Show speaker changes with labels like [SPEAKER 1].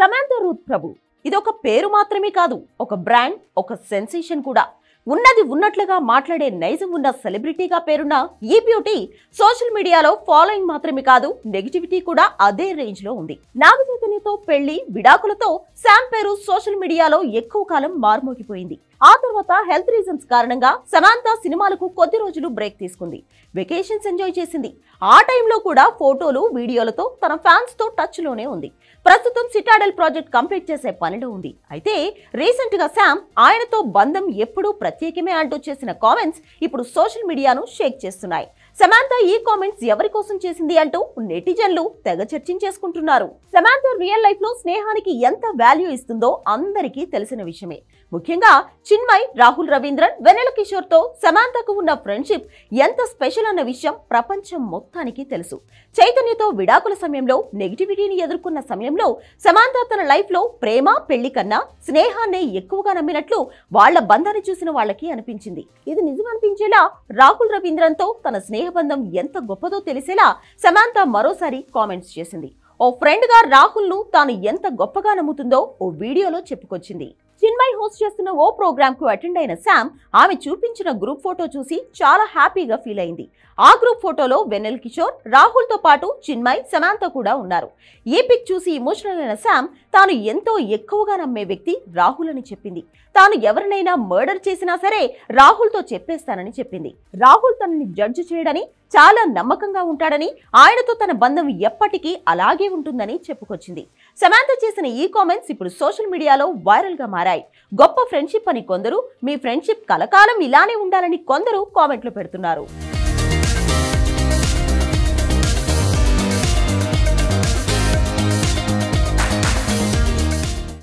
[SPEAKER 1] Samantha Ruth ప్రభు ఇది ఒక పేరు మాత్రమే కాదు, ఒక బ్రాండ్, ఒక సెన్సేషన్ కూడా. ఉన్నది ఉన్నట్లుగా మాట్లాడే నైజం ఉన్న సెలబ్రిటీగా పేరున్న ఈ బ్యూటీ సోషల్ మీడియాలో ఫాలోయింగ్ మాత్రమే కాదు, నెగిటివిటీ కూడా అదే రేంజ్ లో ఉంది. నాగ చైతన్యతో పెళ్లి విడాకులతో శామ్ పేరు సోషల్ మీడియాలో ఎక్కువ కాలం మార్మోగిపోయింది. ఆ తర్వాత హెల్త్ రీజన్స్ కారణంగా సమాంతా సినిమాలకు కొద్ది రోజులు బ్రేక్ తీసుకుంది, వెకేషన్స్ ఎంజాయ్ చేసింది. ఆ టైంలో కూడా ఫోటోలు వీడియోలతో తన ఫ్యాన్స్ తో టచ్ లోనే ఉంది. ప్రస్తుతం సిటాడెల్ ప్రాజెక్ట్ కంప్లీట్ చేసే పనిలో ఉంది. అయితే రీసెంట్ గా శామ్ ఆయనతో బంధం ఎప్పుడూ ప్రత్యేకమే అంటూ చేసిన కామెంట్స్ ఇప్పుడు సోషల్ మీడియాను షేక్ చేస్తున్నాయి. సమాంతా ఈ కామెంట్స్ ఎవరి కోసం చేసింది అంటూ నెటిజన్లు తెగ చర్చించేసుకుంటున్నారు. సమాంతా రియల్ లైఫ్ లో స్నేహానికి ఎంత వాల్యూ ఇస్తుందో అందరికీ తెలిసిన విషయమే. ముఖ్యంగా చిన్మయ్, రాహుల్ రవీంద్రన్, వెన్నెల కిషోర్ తో సమాంతాకు ఉన్న ఫ్రెండ్షిప్ ఎంత స్పెషల్ అన్న విషయం ప్రపంచం మొత్తానికి తెలుసు. చైతన్యతో విడాకుల సమయంలో నెగిటివిటీని ఎదుర్కొన్న సమయంలో సమాంతా తన లైఫ్ లో ప్రేమ, పెళ్లి కన్నా స్నేహాన్నే ఎక్కువగా నమ్మినట్లు వాళ్ల బంధాన్ని చూసిన వాళ్ళకి అనిపించింది. ఇది నిజమనిపించేలా రాహుల్ రవీంద్రన్ తో తన స్నేహబంధం ఎంత గొప్పదో తెలిసేలా సమాంతా మరోసారి కామెంట్స్ చేసింది. ఓ ఫ్రెండ్ గా రాహుల్ ను తాను ఎంత గొప్పగా నమ్ముతుందో ఓ వీడియోలో చెప్పుకొచ్చింది. చిన్మయ్ హోస్ట్ చేస్తున్న ఓ ప్రోగ్రామ్ కు అటెండ్ అయిన శామ్ ఆమె చూపించిన గ్రూప్ ఫోటో చూసి చాలా హ్యాపీగా ఫీల్ అయింది. ఆ గ్రూప్ ఫోటోలో వెన్నెల కిషోర్, రాహుల్ తో పాటు చిన్మయ్, సమాంతా కూడా ఉన్నారు. ఈ పిక్ చూసి ఎమోషనల్ అయిన శామ్ తాను ఎంతో ఎక్కువగా నమ్మే వ్యక్తి రాహుల్ అని చెప్పింది. తాను ఎవరినైనా మర్డర్ చేసినా సరే రాహుల్ తో చెప్పేస్తానని చెప్పింది. రాహుల్ తనని జడ్జ్ చేయడని, చాలా నమ్మకంగా ఉంటాడని, ఆయనతో తన బంధం ఎప్పటికీ అలాగే ఉంటుందని చెప్పుకొచ్చింది. సమాంతా చేసిన ఈ కామెంట్స్ ఇప్పుడు సోషల్ మీడియాలో వైరల్ గా మారాయి. గొప్ప ఫ్రెండ్షిప్ అని కొందరు, మీ ఫ్రెండ్షిప్ కలకాలం ఇలానే ఉండాలని కొందరు కామెంట్లు పెడుతున్నారు.